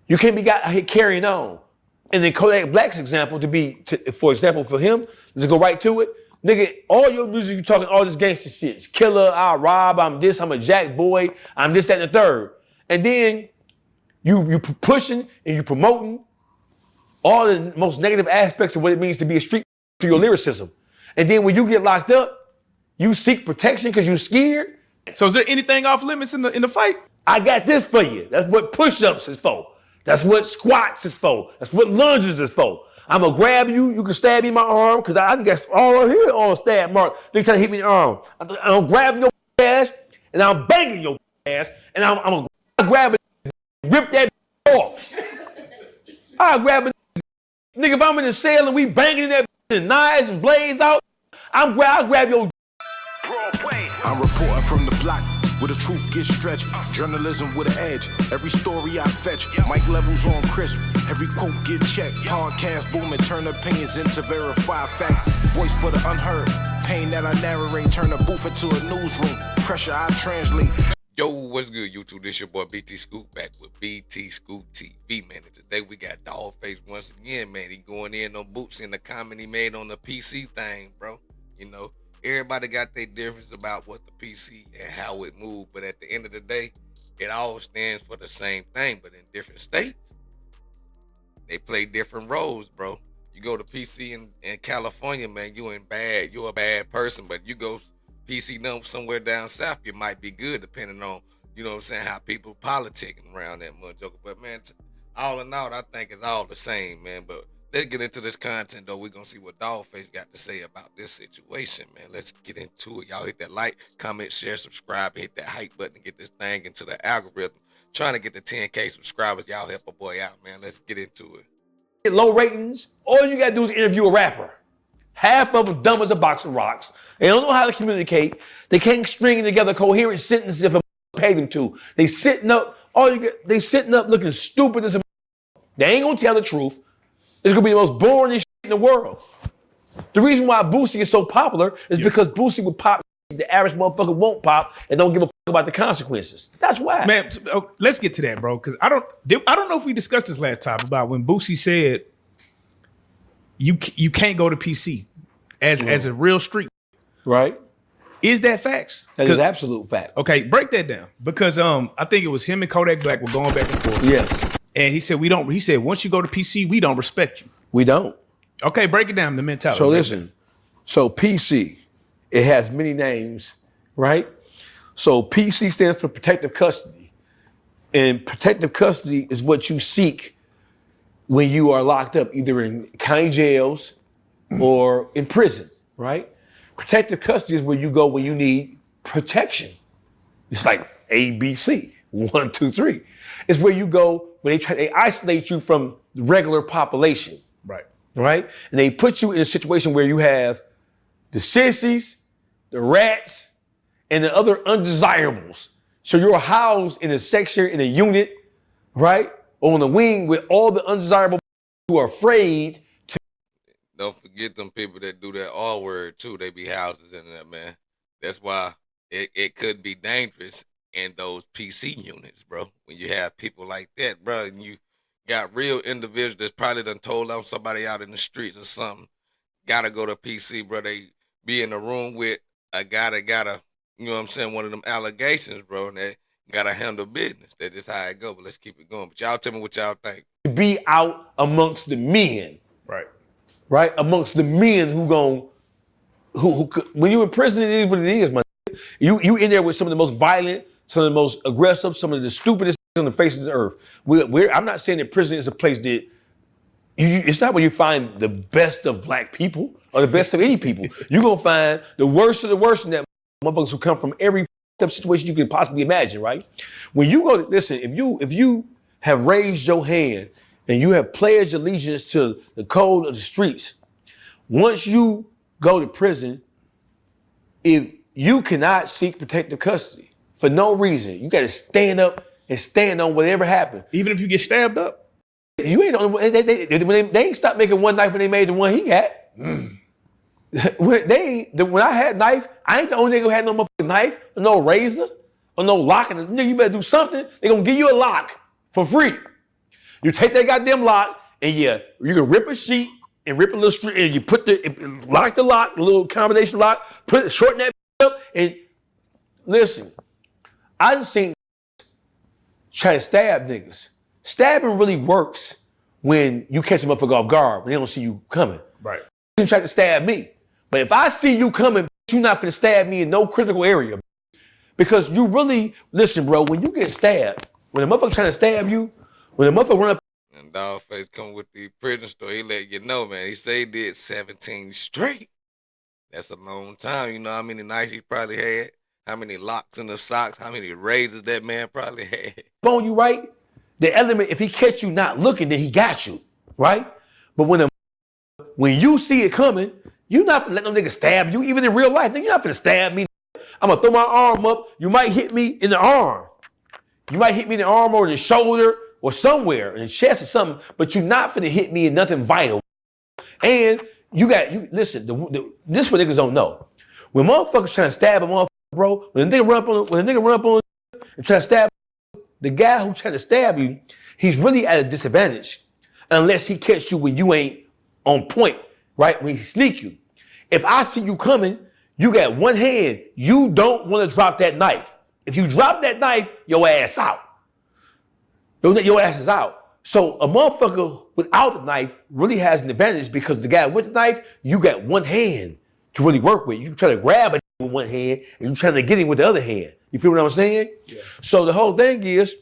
You can't be carrying on. And then Kodak Black's example for example, for him, to go right to it, nigga, all your music you talking all this gangster shit. Killer, I rob, I'm this, I'm a jack boy, I'm this, that, and the third. And then you pushing and you promoting all the most negative aspects of what it means to be a street through your lyricism. And then when you get locked up, you seek protection because you're scared. So is there anything off limits in the fight? I got this for you. That's what push-ups is for. That's what squats is for. That's what lunges is for. I'm gonna grab you. You can stab me in my arm because I guess all over here on stab mark. They try to hit me in the arm. I'm grabbing your ass and I'm banging your ass and I'm gonna grab it, rip that off. I grab it, nigga. If I'm in the cell and we banging that and knives and blades out, I'll grab your. I'm reporting from the block where the truth gets stretched. Journalism with an edge. Every story I fetch. Mic levels on crisp. Every quote get checked. Podcast booming. Turn opinions into verified fact. Voice for the unheard. Pain that I narrate. Turn a booth into a newsroom. Pressure I translate. Yo, what's good, YouTube? This your boy BT Scoop back with BT Scoop TV, man. And today we got Dawgface once again, man. He going in on Boots in the comment he made on the PC thing, bro. You know, everybody got their difference about what the PC and how it moved, but at the end of the day, it all stands for the same thing, but in different states. They play different roles, bro. You go to PC in California, man, you're a bad person, but you go PC somewhere down south, you might be good depending on, you know what I'm saying, how people politicking around that motherfucker. But man, all in all, I think it's all the same, man. But let's get into this content, though. We're going to see what Dawgface got to say about this situation, man. Let's get into it. Y'all hit that like, comment, share, subscribe, hit that hype button to get this thing into the algorithm. Trying to get the 10K subscribers. Y'all help a boy out, man. Let's get into it. Get low ratings. All you got to do is interview a rapper. Half of them dumb as a box of rocks. They don't know how to communicate. They can't string together coherent sentences if a pay them to. They sitting up looking stupid as a. They ain't gonna tell the truth. It's gonna be the most boring shit in the world. The reason why Boosie is so popular is because Boosie would pop the average motherfucker won't pop and don't give a fuck about the consequences. That's why. Man, let's get to that, bro. Because I don't know if we discussed this last time about when Boosie said you can't go to PC as a real street. Right. Is that facts? That is absolute fact. Okay, break that down. Because I think it was him and Kodak Black were going back and forth. Yes. And he said once you go to PC, we don't respect you. We don't. Okay, break it down, the mentality. So listen, so PC, it has many names, right? So PC stands for protective custody. And protective custody is what you seek when you are locked up, either in county jails or in prison, right? Protective custody is where you go when you need protection. It's like A, B, C, 1, 2, 3. It's where you go when they isolate you from the regular population. Right. Right? And they put you in a situation where you have the sissies, the rats, and the other undesirables. So you're housed in a section, in a unit, right? Or on the wing with all the undesirable who are afraid. Don't forget them people that do that R word too. They be houses in there, man. That's why it could be dangerous in those PC units, bro. When you have people like that, bro, and you got real individuals that's probably done told on somebody out in the streets or something, gotta go to PC, bro. They be in a room with a guy that gotta, you know what I'm saying, one of them allegations, bro, and they gotta handle business. That's just how it go. But let's keep it going. But y'all tell me what y'all think. Be out amongst the men. Right? Amongst the men who when you in prison, it is what it is, man. You in there with some of the most violent, some of the most aggressive, some of the stupidest on the face of the earth. I'm not saying that prison is a place that it's not where you find the best of black people or the best of any people. You're gonna find the worst of the worst in that motherfuckers who come from every up situation you can possibly imagine, right? When you go to listen, if you have raised your hand and you have pledged allegiance to the code of the streets, once you go to prison, if you cannot seek protective custody for no reason, you got to stand up and stand on whatever happened. Even if you get stabbed up? You ain't on. They ain't stopped making one knife when they made the one he got. When I had knife, I ain't the only nigga who had no motherfucking knife, or no razor, or no lock. Nigga, you better do something. They gonna give you a lock for free. You take that goddamn lock, and you can rip a sheet and rip a little string, and you lock the lock, a little combination lock, shorten that up, and listen, I done seen try to stab niggas. Stabbing really works when you catch a motherfucker off guard, when they don't see you coming. Right. You try to stab me. But if I see you coming, you're not finna stab me in no critical area. Because you really, listen, bro, when you get stabbed, when a motherfucker trying to stab you, when a motherfucker run up. And Dawgface come with the prison story, he let you know, man. He say he did 17 straight. That's a long time. You know how many nights he probably had? How many locks in the socks? How many razors that man probably had? On you, right? The element, if he catch you not looking, then he got you, right? But when you see it coming, you not gonna let no nigga stab you, even in real life. Nigga, you're not gonna stab me. I'm gonna throw my arm up. You might hit me in the arm. You might hit me in the arm or the shoulder or somewhere, in the chest or something, but you're not finna hit me in nothing vital. And listen, this is what niggas don't know. When motherfuckers trying to stab a motherfucker, bro, when a nigga run up on you and try to stab the guy who's trying to stab you, he's really at a disadvantage unless he catch you when you ain't on point, right? When he sneak you. If I see you coming, you got one hand, you don't want to drop that knife. If you drop that knife, your ass out. Your ass is out. So a motherfucker without the knife really has an advantage because the guy with the knife, you got one hand to really work with. You try to grab it with one hand and you trying to get him with the other hand. You feel what I'm saying? Yeah. So the whole thing is,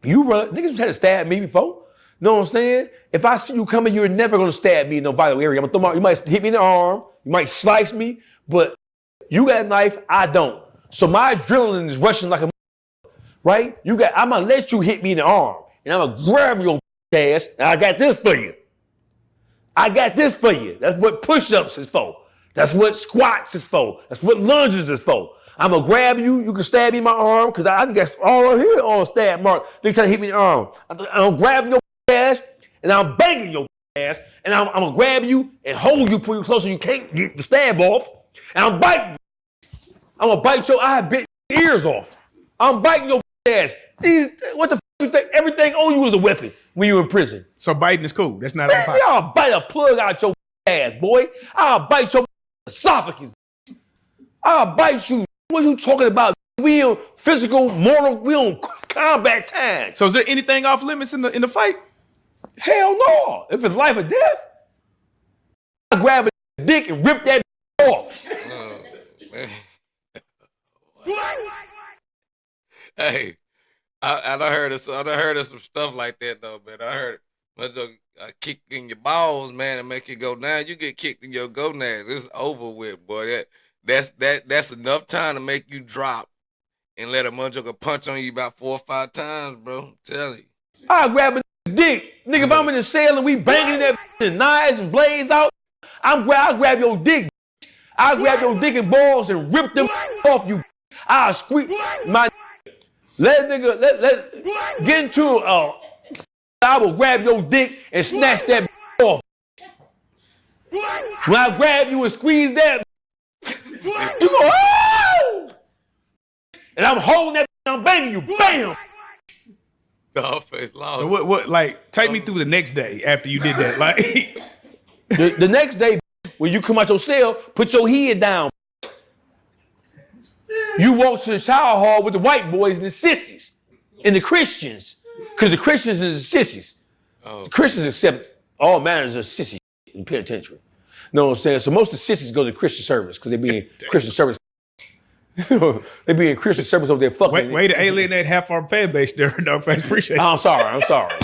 niggas trying to stab me before. Know what I'm saying? If I see you coming, you're never gonna stab me in no vital area. You might hit me in the arm, you might slice me, but you got a knife, I don't. So my adrenaline is rushing like a right? I'm gonna let you hit me in the arm, and I'm gonna grab your ass, and I got this for you. That's what push-ups is for. That's what squats is for. That's what lunges is for. I'm gonna grab you. You can stab me in my arm, because I guess all over here on stab mark. They trying to hit me in the arm. I'm grabbing your ass, and I'm banging your ass, and I'm gonna grab you and hold you, pull you closer. You can't get the stab off, and I'm biting you. I'm gonna bite I have bit your ears off. I'm biting your ass. What the f you think? Everything on you is a weapon when you're in prison. So biting is cool. That's not. Man, I'll bite a plug out your ass, boy. I'll bite your esophagus. I'll bite you. What are you talking about? We on physical, mortal, we on combat time. So is there anything off limits in the fight? Hell no. If it's life or death, I grab a dick and rip that off. Man. Hey, I done heard of some stuff like that though, man. I heard a kick in your balls, man, and make you go down. You get kicked in your gonads, it's over with, boy. That's enough time to make you drop and let a motherfucker punch on you about 4 or 5 times, bro. I'm telling you. I grab a dick, nigga. If I'm in the cell and we banging that and knives and blades out, I grab your dick. I grab your dick and balls and rip them off you. I'll squeeze my. Let get into I will grab your dick and snatch that off. When I grab you and squeeze that, you go, oh! And I'm holding that, I'm banging you, bam! Dawgface lost. So what like, take me through the next day after you did that. Like the next day, when you come out your cell, put your head down. You walk to the shower hall with the white boys and the sissies and the Christians, because the Christians and the sissies. Oh. The Christians accept all manners of sissy in penitentiary. Know what I'm saying? So most of the sissies go to Christian service because they be in Christian service. They be in Christian service over there fucking. Way to alienate half our fan base there, Dawgface. Appreciate it. I'm sorry.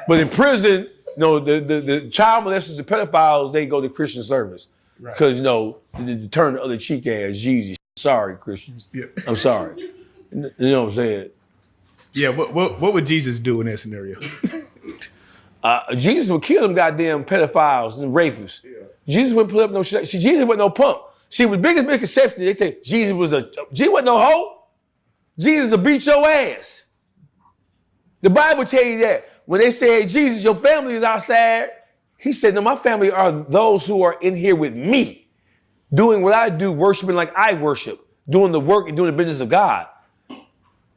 But in prison, the child molesters and pedophiles, they go to Christian service. Because, to turn the other cheek ass, Jesus. Sorry, Christians. Yeah. I'm sorry. You know what I'm saying? Yeah, what would Jesus do in that scenario? Jesus would kill them goddamn pedophiles and rapists. Yeah. Jesus wouldn't put up no shit. See, Jesus wasn't no punk. See, the biggest misconception, they think Jesus wasn't no hoe. Jesus will beat your ass. The Bible tell you that. When they say, hey, Jesus, your family is outside, he said, no, my family are those who are in here with me. Doing what I do, worshiping like I worship, doing the work and doing the business of God.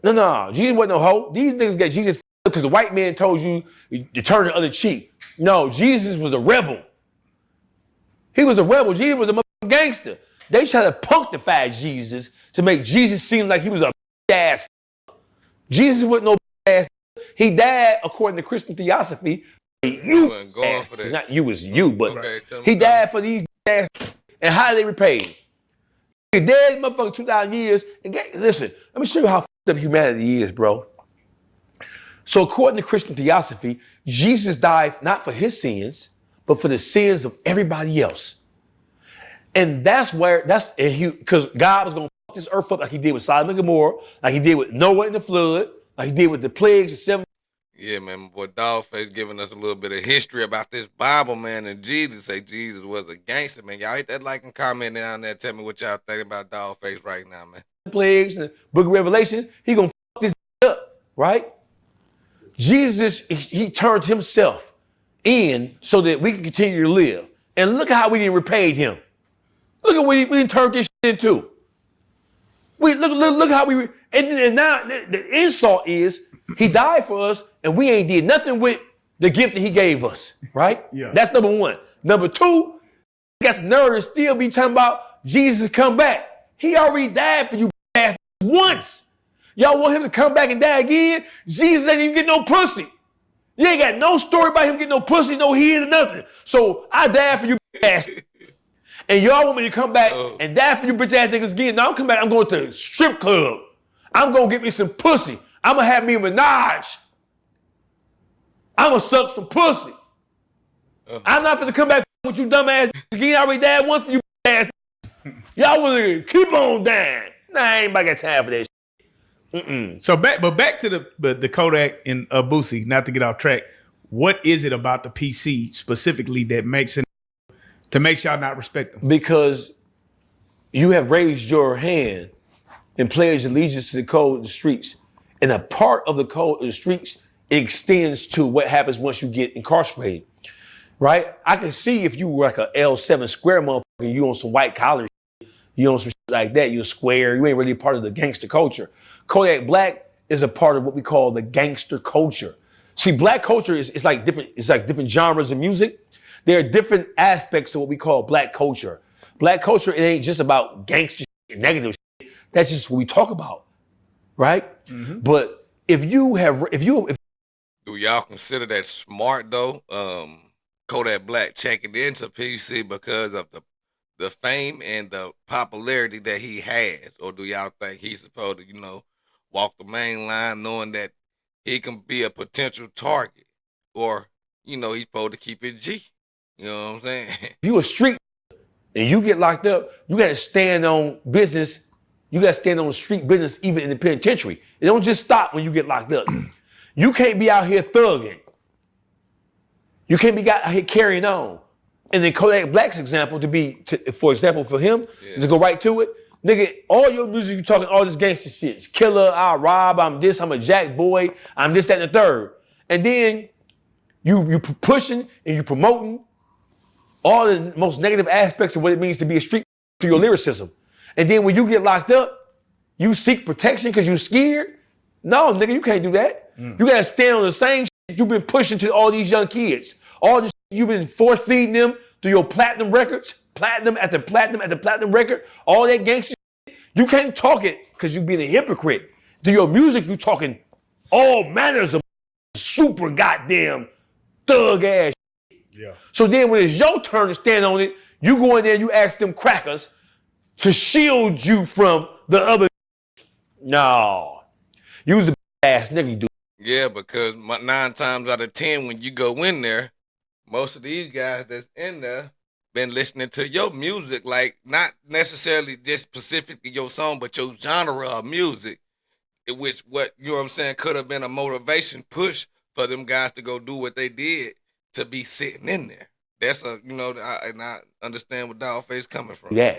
No, Jesus wasn't no hoe. These niggas got Jesus because the white man told you to turn the other cheek. No, Jesus was a rebel. He was a rebel. Jesus was a motherfucking gangster. They tried to punctify Jesus to make Jesus seem like he was a ass. Jesus wasn't no ass. He died according to Christian theosophy. You ass. It's not you, it's you, but he died for these ass. And how did they repay him? He dead motherfucker 2,000 years. And listen, let me show you how fucked up humanity is, bro. So according to Christian theosophy, Jesus died not for his sins, but for the sins of everybody else. And that's where, because God was going to fuck this earth up like he did with Sodom and Gomorrah, like he did with Noah and the flood, like he did with the plagues, the seven. Yeah, man, my boy Dawgface giving us a little bit of history about this Bible, man, and Jesus say Jesus was a gangster, man. Y'all hit that like and comment down there. Tell me what y'all think about Dawgface right now, man. Plagues and the book of Revelation, he going to fuck this up, right? Jesus, he turned himself in so that we can continue to live. And look at how we didn't repay him. Look at what we didn't turn this shit into. Look how we, and now the insult is he died for us and we ain't did nothing with the gift that he gave us, right? Yeah. That's number one. Number two, he got the nerve to still be talking about Jesus come back. He already died for you ass once. Y'all want him to come back and die again? Jesus ain't even getting no pussy. You ain't got no story about him getting no pussy, no head or nothing. So I died for you ass. And y'all want me to come back and die for you bitch ass niggas again. Now I'm coming back, I'm going to the strip club. I'm going to get me some pussy. I'm going to have me a menage. I'm going to suck some pussy. I'm not going to come back with you dumb ass again. I already died once for you ass. Y'all want to keep on dying. Nah, I ain't about got time for that shit. So back to the Kodak and Boosie, not to get off track. What is it about the PC specifically that makes y'all not respect them? Because you have raised your hand and pledged allegiance to the code of the streets. And a part of the code of the streets extends to what happens once you get incarcerated, right? I can see if you were like a L7 square motherfucker, you on some white collar shit, you on some shit like that, you're square, you ain't really a part of the gangster culture. Kodak Black is a part of what we call the gangster culture. See, black culture is like different genres of music. There are different aspects of what we call black culture. Black culture, it ain't just about gangster shit, negative shit. That's just what we talk about, right? Mm-hmm. But if do y'all consider that smart though? Kodak Black checking into PC because of the fame and the popularity that he has, or do y'all think he's supposed to, walk the main line knowing that he can be a potential target, or he's supposed to keep it G? You know what I'm saying? If you a street and you get locked up, you got to stand on business. You got to stand on street business even in the penitentiary. It don't just stop when you get locked up. You can't be out here thugging. You can't be out here carrying on. And then Kodak Black's example for example, for him, to go right to it, nigga, all your music you talking all this gangster shit. It's killer, I rob, I'm this, I'm a jack boy, I'm this, that, and the third. And then you pushing and you promoting all the most negative aspects of what it means to be a street through your lyricism. And then when you get locked up, you seek protection because you're scared? No, nigga, you can't do that. You gotta stand on the same shit you've been pushing to all these young kids. All this shit you've been force feeding them through your platinum records, platinum after platinum after platinum record, all that gangster shit. You can't talk it because you being a hypocrite. Through your music, you talking all manners of super goddamn thug ass shit. Yeah. So then when it's your turn to stand on it, you go in there and you ask them crackers to shield you from the other. No. You's a ass nigga, dude. Yeah, because 9 times out of 10, when you go in there, most of these guys that's in there been listening to your music, like not necessarily just specifically your song, but your genre of music, which could have been a motivation push for them guys to go do what they did to be sitting in there. That's and I understand where Dawgface coming from. Yeah.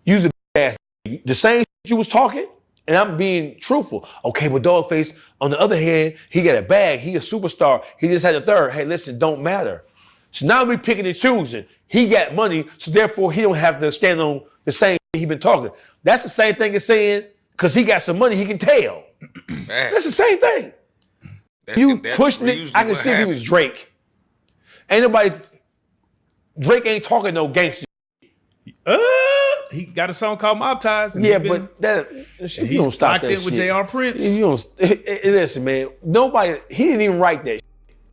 You's a ass. The same shit you was talking, and I'm being truthful. Okay, but Dawgface, on the other hand, he got a bag. He a superstar. He just had a third. Hey, listen, don't matter. So now we picking and choosing. He got money, so therefore he don't have to stand on the same thing he been talking. That's the same thing as saying, because he got some money, he can tell. That's the same thing. You pushed it. I can see if he was Drake. Ain't nobody. Drake ain't talking no gangster. He got a song called Mob Ties. Yeah, but that if you don't stop that shit. With J.R. Prince. If you don't, listen, man. Nobody. He didn't even write that.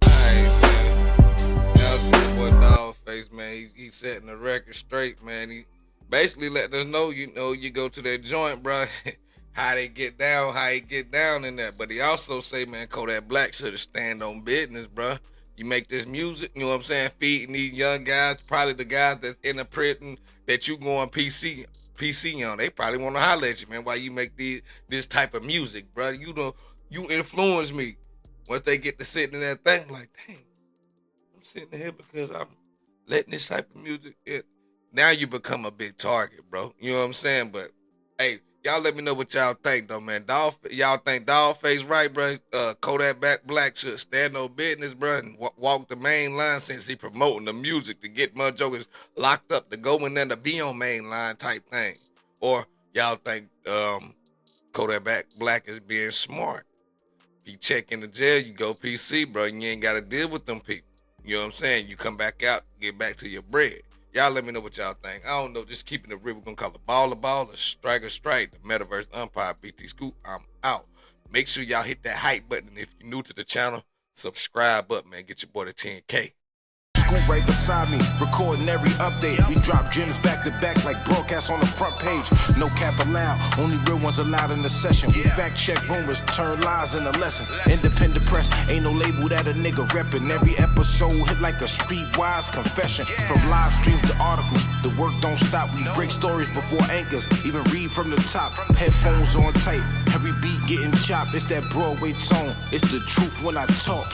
Alright, man. That's the boy Dawgface, man. He setting the record straight, man. He basically letting us know, you go to that joint, bro. How they get down, in that. But he also say, man, Kodak Black should have stand on business, bro. You make this music, you know what I'm saying, feeding these young guys, probably the guys that's in the prison that you going PC on. They probably want to holler at you, man, while you make this type of music, bro. You influence me. Once they get to sitting in that thing, I'm like, dang, I'm sitting here because I'm letting this type of music in. Now you become a big target, bro. You know what I'm saying? But, hey, y'all let me know what y'all think, though, man. Y'all think Dawgface right, bro? Kodak Black should stand on business, bro, and walk the main line since he promoting the music to get motherfuckers locked up to go in there to be on main line type thing. Or y'all think Kodak Black is being smart? If you check in the jail, you go PC, bro, and you ain't got to deal with them people. You know what I'm saying? You come back out, get back to your bread. Y'all let me know what y'all think. I don't know, just keeping it real. We're going to call it ball, a strike, the Metaverse Umpire, BT Scoop. I'm out. Make sure y'all hit that hype button. And if you're new to the channel, subscribe up, man. Get your boy to 10K. Scoop right beside me, recording every update. We drop gems back to back like broadcasts on the front page. No cap allowed, only real ones allowed in the session. We fact check rumors, turn lies into lessons. Independent press, ain't no label that a nigga reppin'. Every episode hit like a streetwise confession. From live streams to articles, the work don't stop. We break stories before anchors, even read from the top. Headphones on tight, every beat getting chopped. It's that Broadway tone, it's the truth when I talk.